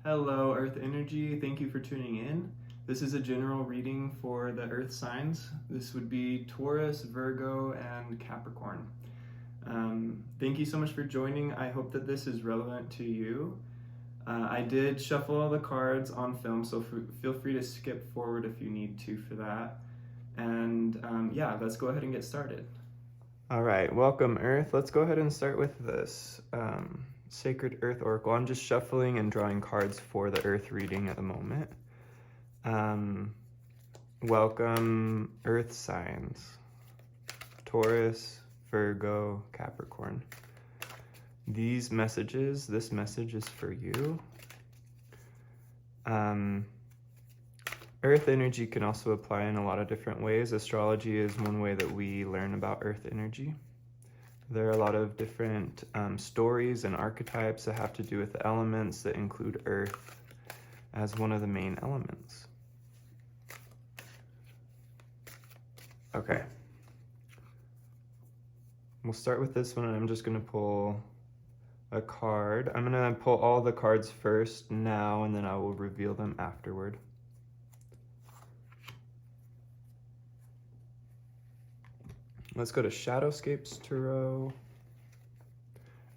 Hello, Earth Energy. Thank you for tuning in. This is a general reading for the Earth signs. This would be Taurus, Virgo, and Capricorn. Thank you so much for joining. I hope that this is relevant to you. I did shuffle all the cards on film, so feel free to skip forward if you need to for that. And yeah, let's go ahead and get started. All right, welcome Earth. Let's go ahead and start with this. Sacred Earth Oracle. I'm just shuffling and drawing cards for the Earth reading at the moment. Welcome Earth signs. Taurus, Virgo, Capricorn. This message is for you. Earth energy can also apply in a lot of different ways. Astrology is one way that we learn about Earth energy. There are a lot of different stories and archetypes that have to do with the elements that include Earth as one of the main elements. Okay. We'll start with this one, and I'm just going to pull a card. I'm going to pull all the cards first now, and then I will reveal them afterward. Let's go to Shadowscapes Tarot.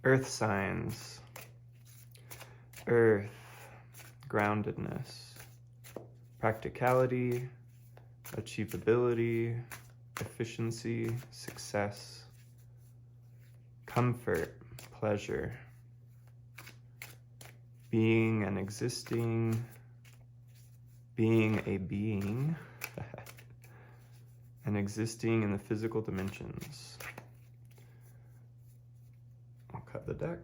Earth signs. Earth, groundedness, practicality, achievability, efficiency, success, comfort, pleasure, being and existing, being a being, and existing in the physical dimensions. I'll cut the deck.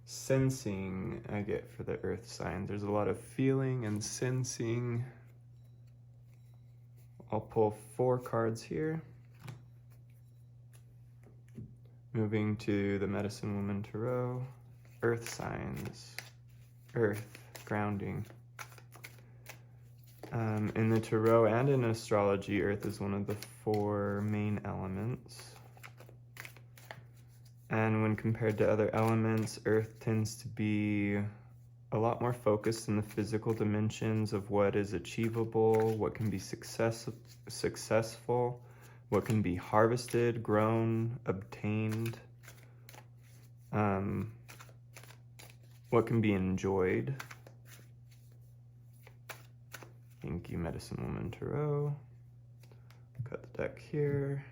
Sensing I get for the Earth sign. There's a lot of feeling and sensing. I'll pull 4 cards here. Moving to the Medicine Woman Tarot. Earth signs. Earth, grounding. In the Tarot and in astrology, Earth is one of the 4 main elements. And when compared to other elements, Earth tends to be a lot more focused in the physical dimensions of what is achievable, what can be successful, what can be harvested, grown, obtained, what can be enjoyed. Thank you, Medicine Woman Tarot. Cut the deck here.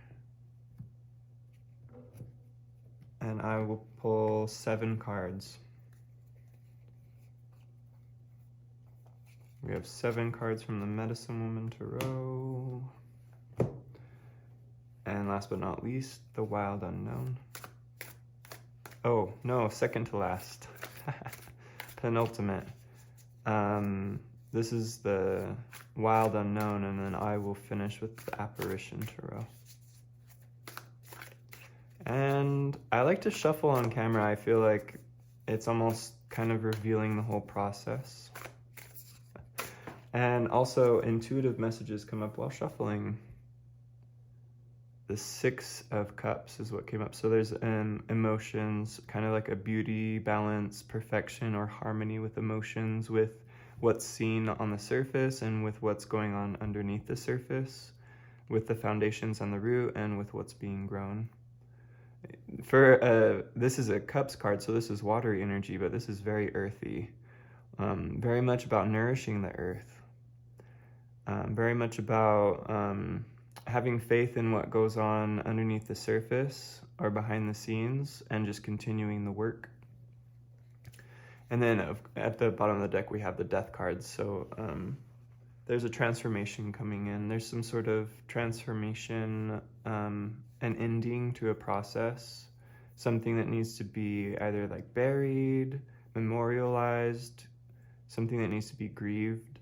And I will pull 7 cards. We have 7 cards from the Medicine Woman Tarot. And last but not least, the Wild Unknown. Oh, no, second to last. Penultimate. This is the Wild Unknown, and then I will finish with the Apparition Tarot. And I like to shuffle on camera. I feel like it's almost kind of revealing the whole process. And also intuitive messages come up while shuffling. The 6 of Cups is what came up. So there's emotions, kind of like a beauty, balance, perfection, or harmony with emotions, with what's seen on the surface and with what's going on underneath the surface, with the foundations on the root and with what's being grown. This is a Cups card, so this is watery energy, but this is very earthy. Very much about nourishing the earth. Very much about having faith in what goes on underneath the surface or behind the scenes and just continuing the work. And then at the bottom of the deck, we have the Death cards. So there's a transformation coming in. There's some sort of transformation, an ending to a process, something that needs to be either like buried, memorialized, something that needs to be grieved.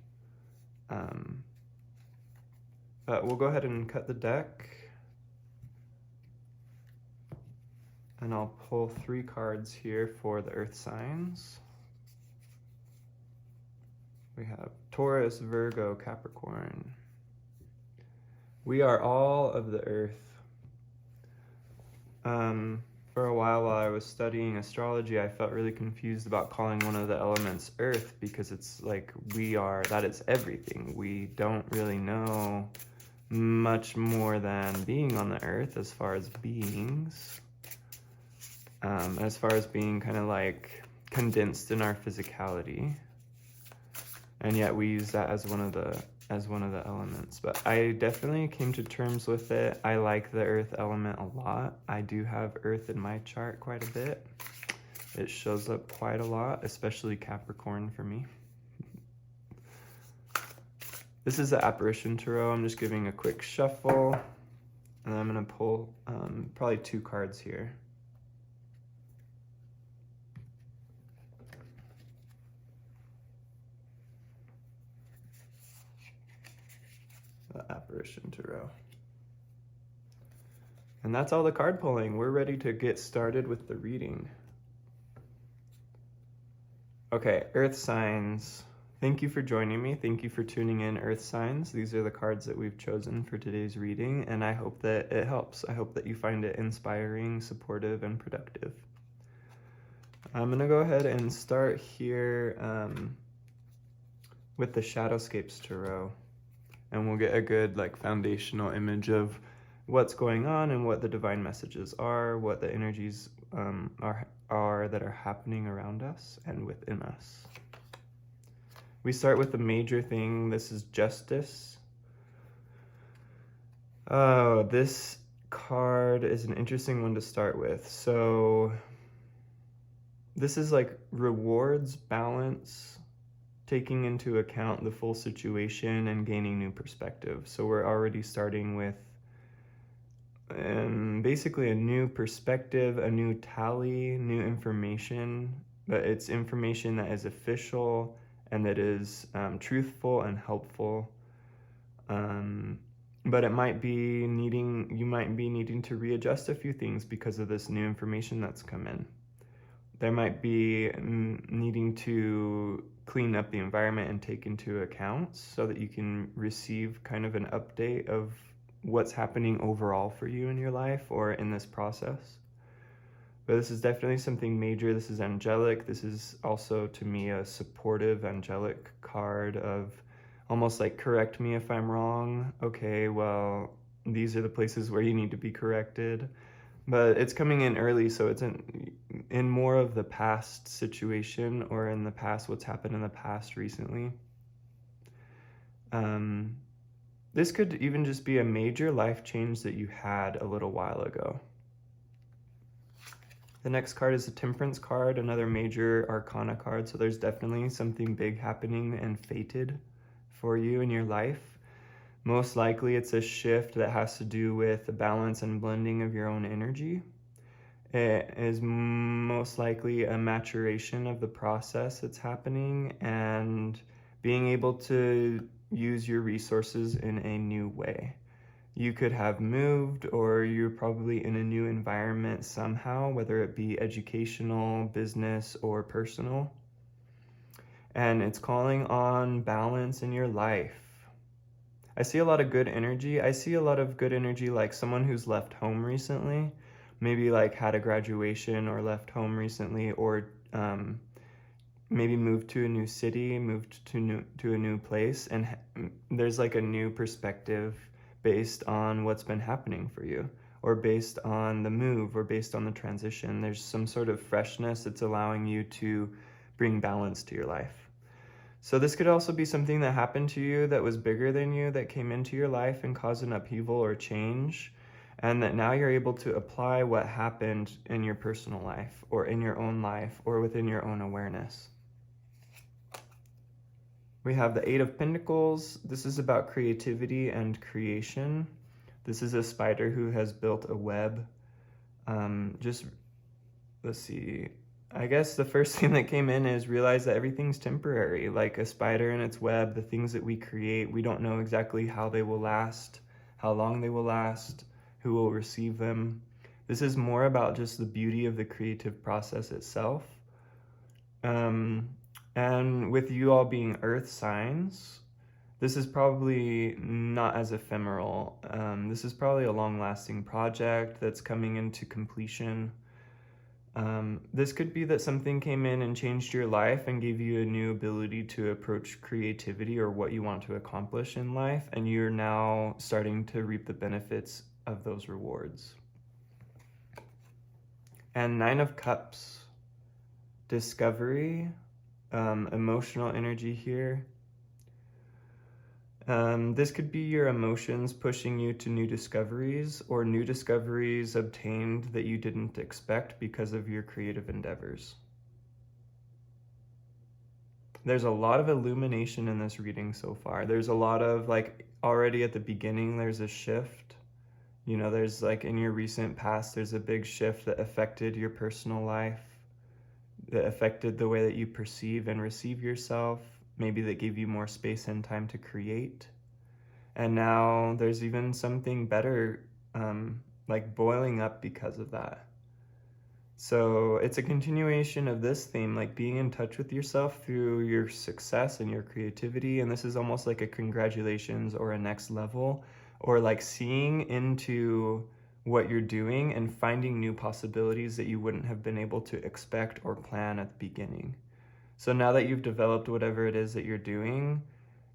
But we'll go ahead and cut the deck. And I'll pull 3 cards here for the Earth signs. We have Taurus, Virgo, Capricorn. We are all of the Earth. For a while I was studying astrology, I felt really confused about calling one of the elements earth, because it's like that is everything. We don't really know much more than being on the earth as far as beings, as far as being kind of like condensed in our physicality, and yet we use that as one of the elements. But I definitely came to terms with it. I like the earth element a lot. I do have earth in my chart quite a bit. It shows up quite a lot, especially Capricorn for me. This is the Apparition Tarot. I'm just giving a quick shuffle, and I'm going to pull probably 2 cards here. The Apparition Tarot. And that's all the card pulling. We're ready to get started with the reading. Okay, Earth signs. Thank you for joining me. Thank you for tuning in, Earth signs. These are the cards that we've chosen for today's reading, and I hope that it helps. I hope that you find it inspiring, supportive, and productive. I'm going to go ahead and start here with the Shadowscapes Tarot, and we'll get a good foundational image of what's going on and what the divine messages are, what the energies are that are happening around us and within us. We start with the major thing. This is justice. Oh, this card is an interesting one to start with. So this is like rewards, balance, taking into account the full situation and gaining new perspective. So we're already starting with basically a new perspective, a new tally, new information, but it's information that is official and that is truthful and helpful. But you might be needing to readjust a few things because of this new information that's come in. There might be needing to clean up the environment and take into account so that you can receive kind of an update of what's happening overall for you in your life or in this process. But this is definitely something major. This is angelic. This is also, to me, a supportive angelic card of almost like, correct me if I'm wrong. Okay, well, these are the places where you need to be corrected. But it's coming in early, so it's in more of the past situation, or in the past, what's happened in the past recently. This could even just be a major life change that you had a little while ago. The next card is the Temperance card, another major arcana card. So there's definitely something big happening and fated for you in your life. Most likely it's a shift that has to do with the balance and blending of your own energy. It is most likely a maturation of the process that's happening and being able to use your resources in a new way. You could have moved, or you're probably in a new environment somehow, whether it be educational, business, or personal. And it's calling on balance in your life. I see a lot of good energy. I see a lot of good energy like someone who's left home recently, maybe like had a graduation or left home recently, or maybe moved to a new city, moved to a new place, and there's like a new perspective based on what's been happening for you, or based on the move, or based on the transition. There's some sort of freshness that's allowing you to bring balance to your life. So this could also be something that happened to you that was bigger than you, that came into your life and caused an upheaval or change, and that now you're able to apply what happened in your personal life, or in your own life, or within your own awareness. We have the Eight of Pentacles. This is about creativity and creation. This is a spider who has built a web. Let's see. I guess the first thing that came in is realize that everything's temporary. Like a spider in its web, the things that we create, we don't know exactly how they will last, how long they will last, who will receive them. This is more about just the beauty of the creative process itself. And with you all being earth signs, This is probably not as ephemeral. This is probably a long-lasting project that's coming into completion. This could be that something came in and changed your life and gave you a new ability to approach creativity or what you want to accomplish in life, and you're now starting to reap the benefits of those rewards. And Nine of Cups, discovery, emotional energy here. This could be your emotions pushing you to new discoveries, or new discoveries obtained that you didn't expect because of your creative endeavors. There's a lot of illumination in this reading so far. There's a lot of, like, already at the beginning, there's a shift. You know, there's, like, in your recent past, there's a big shift that affected your personal life, that affected the way that you perceive and receive yourself. Maybe that gave you more space and time to create. And now there's even something better, like boiling up because of that. So it's a continuation of this theme, like being in touch with yourself through your success and your creativity. And this is almost like a congratulations or a next level, or like seeing into what you're doing and finding new possibilities that you wouldn't have been able to expect or plan at the beginning. So now that you've developed whatever it is that you're doing,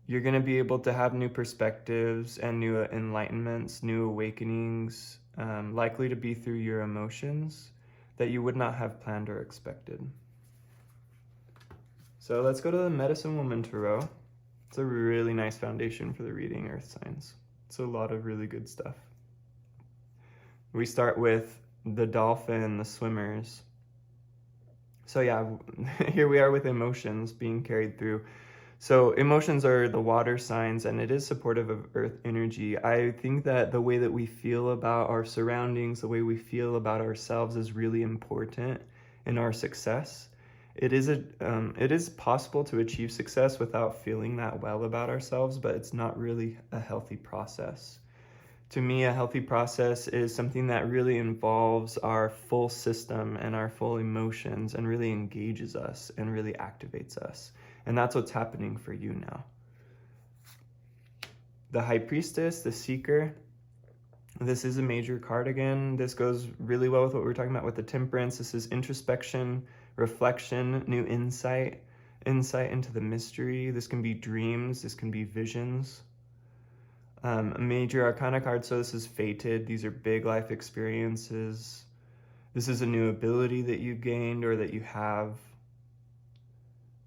you're going to be able to have new perspectives and new enlightenments, new awakenings, likely to be through your emotions that you would not have planned or expected. So let's go to the Medicine Woman Tarot. It's a really nice foundation for the reading, Earth signs. It's a lot of really good stuff. We start with the dolphin, the swimmers. So yeah, here we are with emotions being carried through. So emotions are the water signs, and it is supportive of Earth energy. I think that the way that we feel about our surroundings, the way we feel about ourselves is really important in our success. It is possible to achieve success without feeling that well about ourselves, but it's not really a healthy process. To me, a healthy process is something that really involves our full system and our full emotions and really engages us and really activates us. And that's what's happening for you now. The High Priestess, the Seeker. This is a major card again. This goes really well with what we were talking about with the Temperance. This is introspection, reflection, new insight into the mystery. This can be dreams. This can be visions. A major arcana card, so this is fated. These are big life experiences. This is a new ability that you gained or that you have.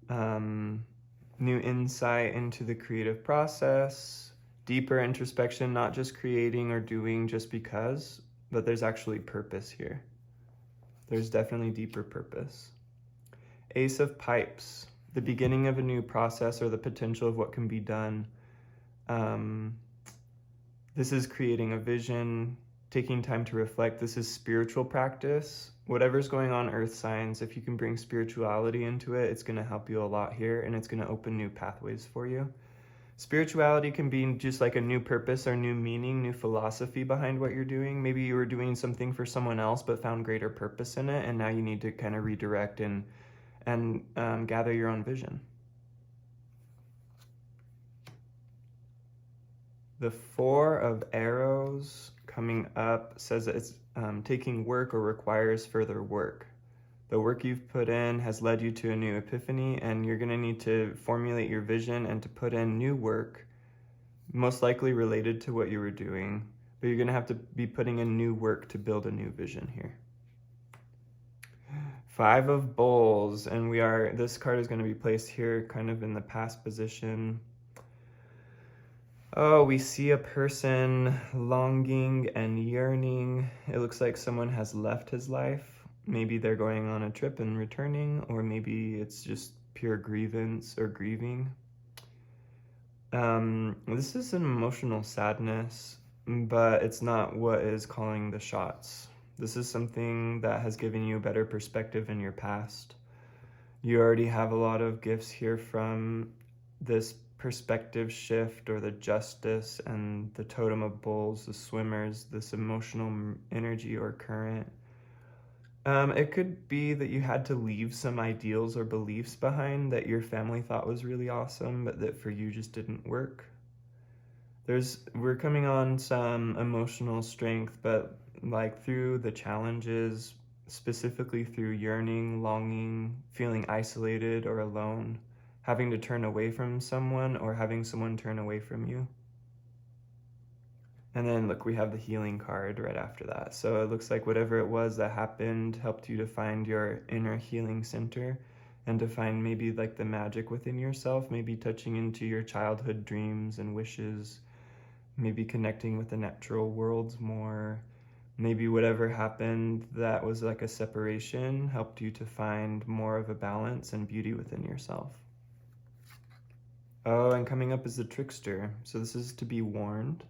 New insight into the creative process. Deeper introspection, not just creating or doing just because, but there's actually purpose here. There's definitely deeper purpose. Ace of Pipes, the beginning of a new process or the potential of what can be done. This is creating a vision, taking time to reflect. This is spiritual practice. Whatever's going on, Earth signs, if you can bring spirituality into it, it's going to help you a lot here, and it's going to open new pathways for you. Spirituality can be just like a new purpose or new meaning, new philosophy behind what you're doing. Maybe you were doing something for someone else but found greater purpose in it, and now you need to kind of redirect and gather your own vision. The Four of Arrows coming up says that it's taking work or requires further work. The work you've put in has led you to a new epiphany, and you're going to need to formulate your vision and to put in new work, most likely related to what you were doing, but you're going to have to be putting in new work to build a new vision here. Five of Bowls, and this card is going to be placed here kind of in the past position. Oh, we see a person longing and yearning. It looks like someone has left his life. Maybe they're going on a trip and returning, or maybe it's just pure grievance or grieving. This is an emotional sadness, but it's not what is calling the shots. This is something that has given you a better perspective in your past. You already have a lot of gifts here from this perspective shift or the justice and the totem of bulls, the swimmers, this emotional energy or current. It could be that you had to leave some ideals or beliefs behind that your family thought was really awesome, but that for you just didn't work. We're coming on some emotional strength, but like through the challenges, specifically through yearning, longing, feeling isolated or alone, having to turn away from someone or having someone turn away from you. And then look, we have the healing card right after that. So it looks like whatever it was that happened helped you to find your inner healing center and to find maybe like the magic within yourself, maybe touching into your childhood dreams and wishes, maybe connecting with the natural worlds more. Maybe whatever happened that was like a separation helped you to find more of a balance and beauty within yourself. Oh, and coming up is the trickster. So this is to be warned.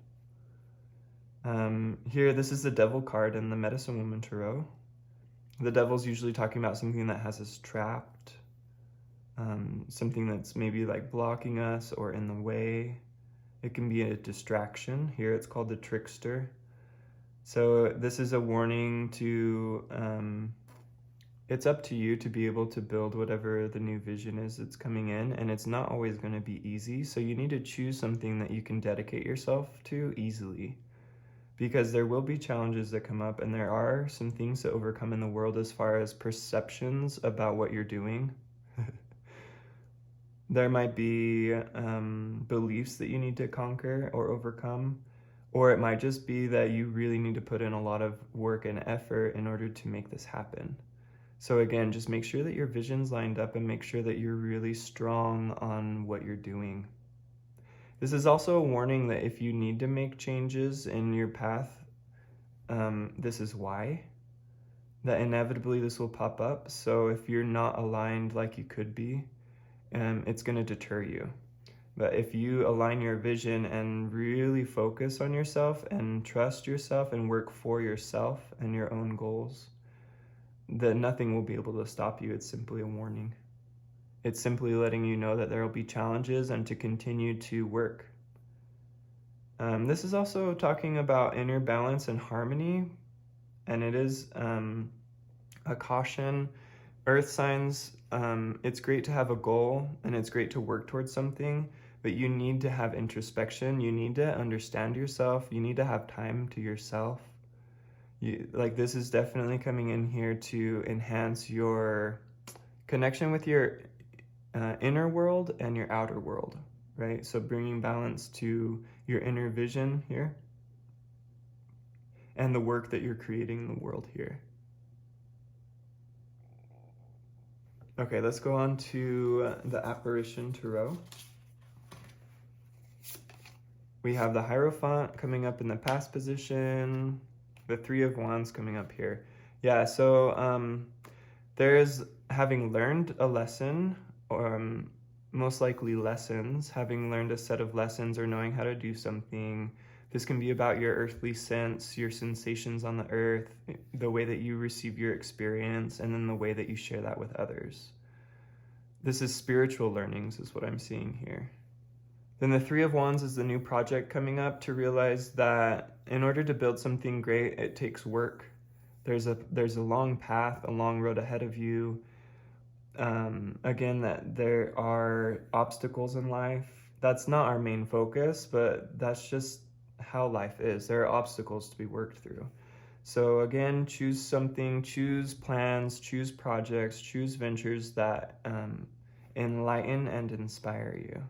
Here, this is the devil card in the medicine woman tarot. The devil's usually talking about something that has us trapped, something that's maybe like blocking us or in the way. It can be a distraction. Here it's called the trickster. So this is a warning to, it's up to you to be able to build whatever the new vision is that's coming in, and it's not always going to be easy. So you need to choose something that you can dedicate yourself to easily, because there will be challenges that come up, and there are some things to overcome in the world as far as perceptions about what you're doing. There might be beliefs that you need to conquer or overcome, or it might just be that you really need to put in a lot of work and effort in order to make this happen. So again, just make sure that your vision's lined up and make sure that you're really strong on what you're doing. This is also a warning that if you need to make changes in your path, this is why. That inevitably this will pop up. So if you're not aligned like you could be, it's going to deter you. But if you align your vision and really focus on yourself and trust yourself and work for yourself and your own goals, then nothing will be able to stop you. It's simply a warning. It's simply letting you know that there will be challenges and to continue to work. This is also talking about inner balance and harmony, and it is a caution. Earth signs, it's great to have a goal and it's great to work towards something, but you need to have introspection. You need to understand yourself. You need to have time to yourself. This is definitely coming in here to enhance your connection with your inner world and your outer world, right? So bringing balance to your inner vision here and the work that you're creating in the world here. Okay, let's go on to the Apparition Tarot. We have the Hierophant coming up in the past position, the Three of Wands coming up here. Yeah, so there's having learned a lesson, or most likely lessons, having learned a set of lessons or knowing how to do something. This can be about your earthly sense, your sensations on the earth, the way that you receive your experience, and then the way that you share that with others. This is spiritual learnings is what I'm seeing here. Then the Three of Wands is the new project coming up, to realize that in order to build something great, it takes work. There's a long path, a long road ahead of you. Again, that there are obstacles in life. That's not our main focus, but that's just how life is. There are obstacles to be worked through. So again, choose something, choose plans, choose projects, choose ventures that enlighten and inspire you.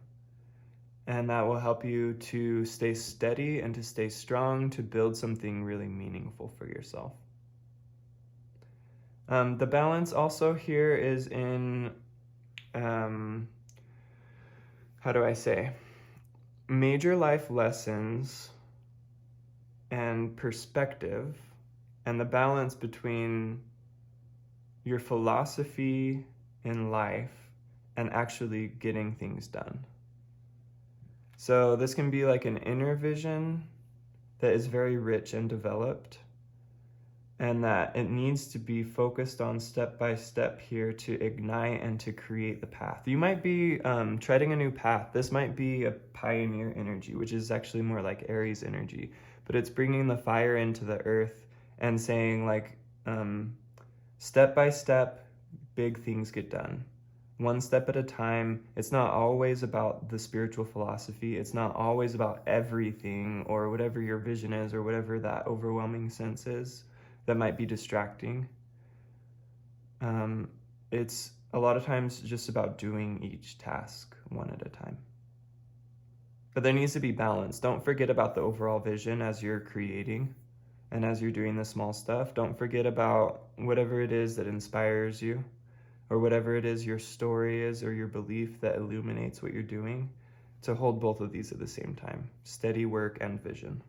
And that will help you to stay steady and to stay strong, to build something really meaningful for yourself. The balance also here is in, how do I say, major life lessons and perspective, and the balance between your philosophy in life and actually getting things done. So this can be like an inner vision that is very rich and developed, and that it needs to be focused on step by step here to ignite and to create the path. You might be treading a new path. This might be a pioneer energy, which is actually more like Aries energy, but it's bringing the fire into the earth and saying like, Step by step, big things get done. One step at a time. It's not always about the spiritual philosophy. It's not always about everything or whatever your vision is or whatever that overwhelming sense is that might be distracting. It's a lot of times just about doing each task one at a time. But there needs to be balance. Don't forget about the overall vision as you're creating and as you're doing the small stuff. Don't forget about whatever it is that inspires you, or whatever it is your story is or your belief that illuminates what you're doing, to hold both of these at the same time. Steady work and vision.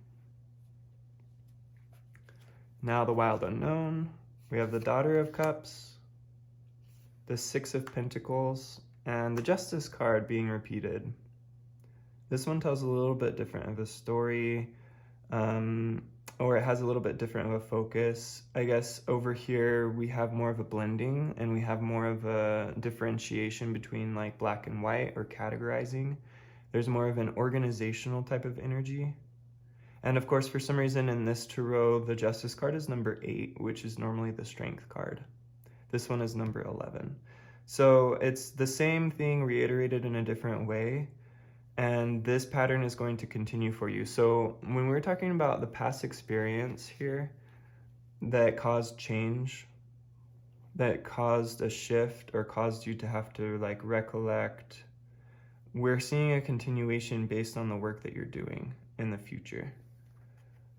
Now the wild unknown. We have the Daughter of Cups, the Six of Pentacles, and the Justice card being repeated. This one tells a little bit different of a story, or it has a little bit different of a focus. I guess over here we have more of a blending, and we have more of a differentiation between like black and white, or categorizing. There's more of an organizational type of energy. And of course, for some reason in this tarot, the Justice card is number 8, which is normally the Strength card. This one is number 11. So it's the same thing reiterated in a different way. And this pattern is going to continue for you. So when we're talking about the past experience here that caused change, that caused a shift, or caused you to have to like recollect, we're seeing a continuation based on the work that you're doing in the future.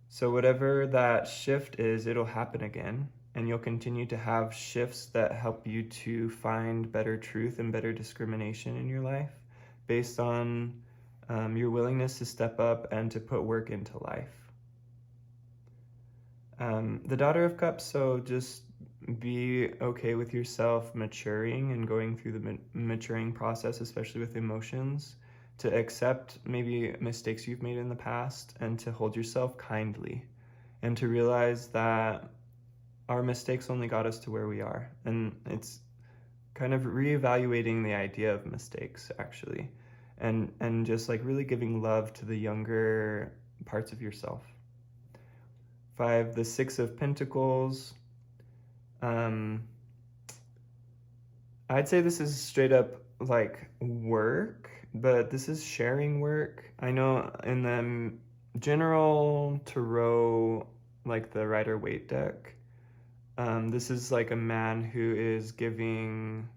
So whatever that shift is, it'll happen again, and you'll continue to have shifts that help you to find better truth and better discrimination in your life based on your willingness to step up and to put work into life. The Daughter of Cups, so just be okay with yourself maturing and going through the maturing process, especially with emotions, to accept maybe mistakes you've made in the past, and to hold yourself kindly, and to realize that our mistakes only got us to where we are. And it's kind of reevaluating the idea of mistakes, actually, and just like really giving love to the younger parts of yourself. 5, the Six of Pentacles. I'd say this is straight up like work, but this is sharing work. I know in the general tarot, like the Rider-Waite deck, this is like a man who is giving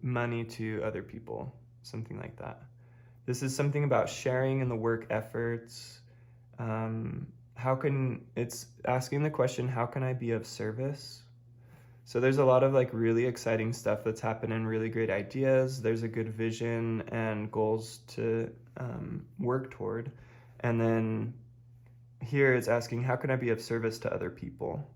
money to other people, something like that. This is something about sharing in the work efforts. It's asking the question, how can I be of service? So there's a lot of like really exciting stuff that's happening, really great ideas. There's a good vision and goals to work toward. And then here it's asking, how can I be of service to other people?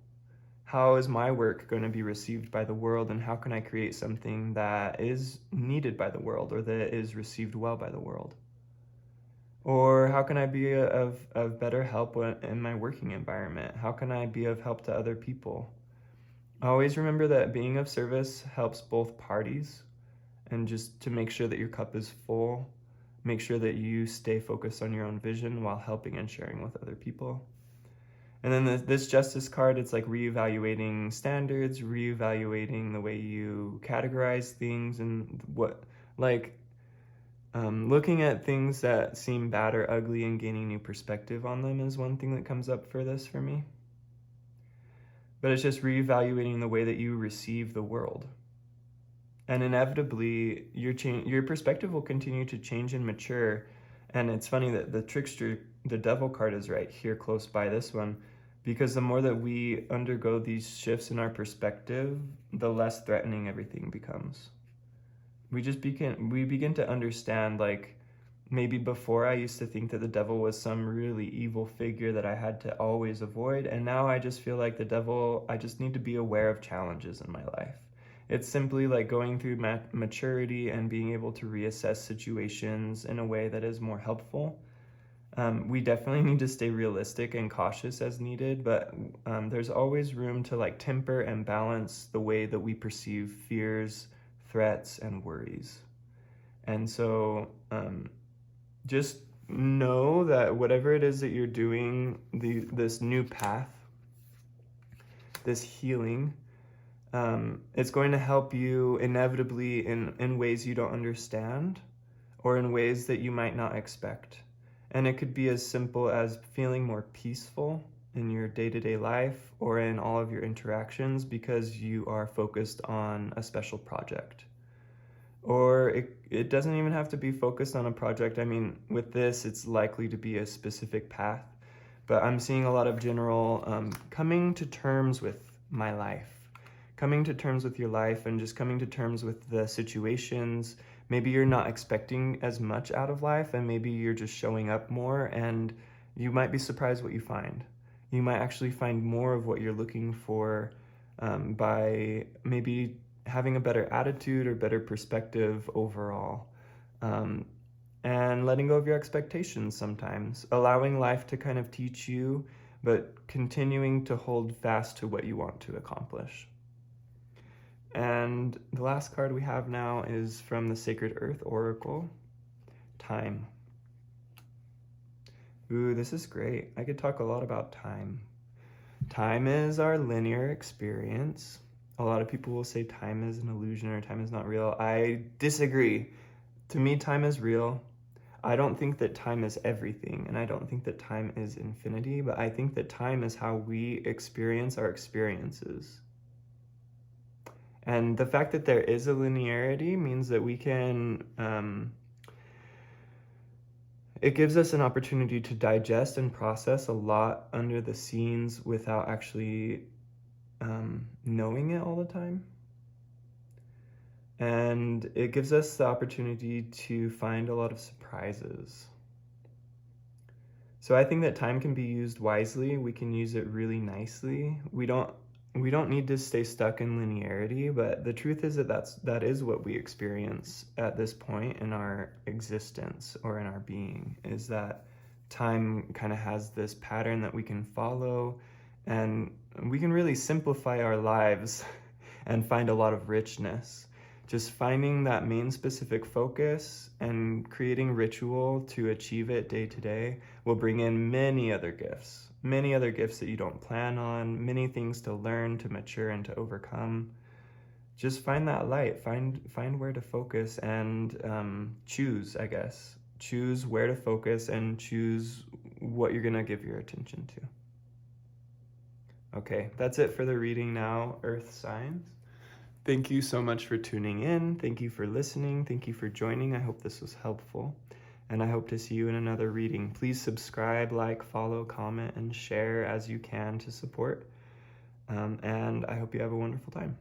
How is my work going to be received by the world, and how can I create something that is needed by the world, or that is received well by the world? Or how can I be of better help in my working environment? How can I be of help to other people? Always remember that being of service helps both parties, and just to make sure that your cup is full, make sure that you stay focused on your own vision while helping and sharing with other people. And then this Justice card, it's like reevaluating standards, reevaluating the way you categorize things, and looking at things that seem bad or ugly and gaining new perspective on them is one thing that comes up for this for me. But it's just reevaluating the way that you receive the world. And inevitably, your perspective will continue to change and mature. And it's funny that the trickster, the Devil card, is right here close by this one, because the more that we undergo these shifts in our perspective, the less threatening everything becomes. We begin to understand, like, maybe before I used to think that the devil was some really evil figure that I had to always avoid, and now I just feel like the devil, I just need to be aware of challenges in my life. It's simply like going through maturity and being able to reassess situations in a way that is more helpful. We definitely need to stay realistic and cautious as needed, but there's always room to like temper and balance the way that we perceive fears, threats, and worries. And so just know that whatever it is that you're doing, this new path, this healing, It's going to help you inevitably in ways you don't understand or in ways that you might not expect. And it could be as simple as feeling more peaceful in your day-to-day life or in all of your interactions because you are focused on a special project. Or it doesn't even have to be focused on a project. I mean, with this, it's likely to be a specific path. But I'm seeing a lot of general coming to terms with my life. Coming to terms with your life and just coming to terms with the situations. Maybe you're not expecting as much out of life and maybe you're just showing up more, and you might be surprised what you find. You might actually find more of what you're looking for by maybe having a better attitude or better perspective overall. And letting go of your expectations sometimes, allowing life to kind of teach you, but continuing to hold fast to what you want to accomplish. And the last card we have now is from the Sacred Earth Oracle, Time. Ooh, this is great. I could talk a lot about time. Time is our linear experience. A lot of people will say time is an illusion or time is not real. I disagree. To me, time is real. I don't think that time is everything, and I don't think that time is infinity, but I think that time is how we experience our experiences. And the fact that there is a linearity means that we can, it gives us an opportunity to digest and process a lot under the scenes without actually knowing it all the time. And it gives us the opportunity to find a lot of surprises. So I think that time can be used wisely. We can use it really nicely. We don't need to stay stuck in linearity, but the truth is that that is what we experience at this point in our existence or in our being, is that time kind of has this pattern that we can follow, and we can really simplify our lives and find a lot of richness. Just finding that main specific focus and creating ritual to achieve it day to day will bring in many other gifts that you don't plan on, many things to learn, to mature, and to overcome. Just find that light, find where to focus, and choose, I guess. Choose where to focus and choose what you're gonna give your attention to. Okay, that's it for the reading now, Earth signs. Thank you so much for tuning in. Thank you for listening. Thank you for joining. I hope this was helpful. And I hope to see you in another reading. Please subscribe, like, follow, comment, and share as you can to support. And I hope you have a wonderful time.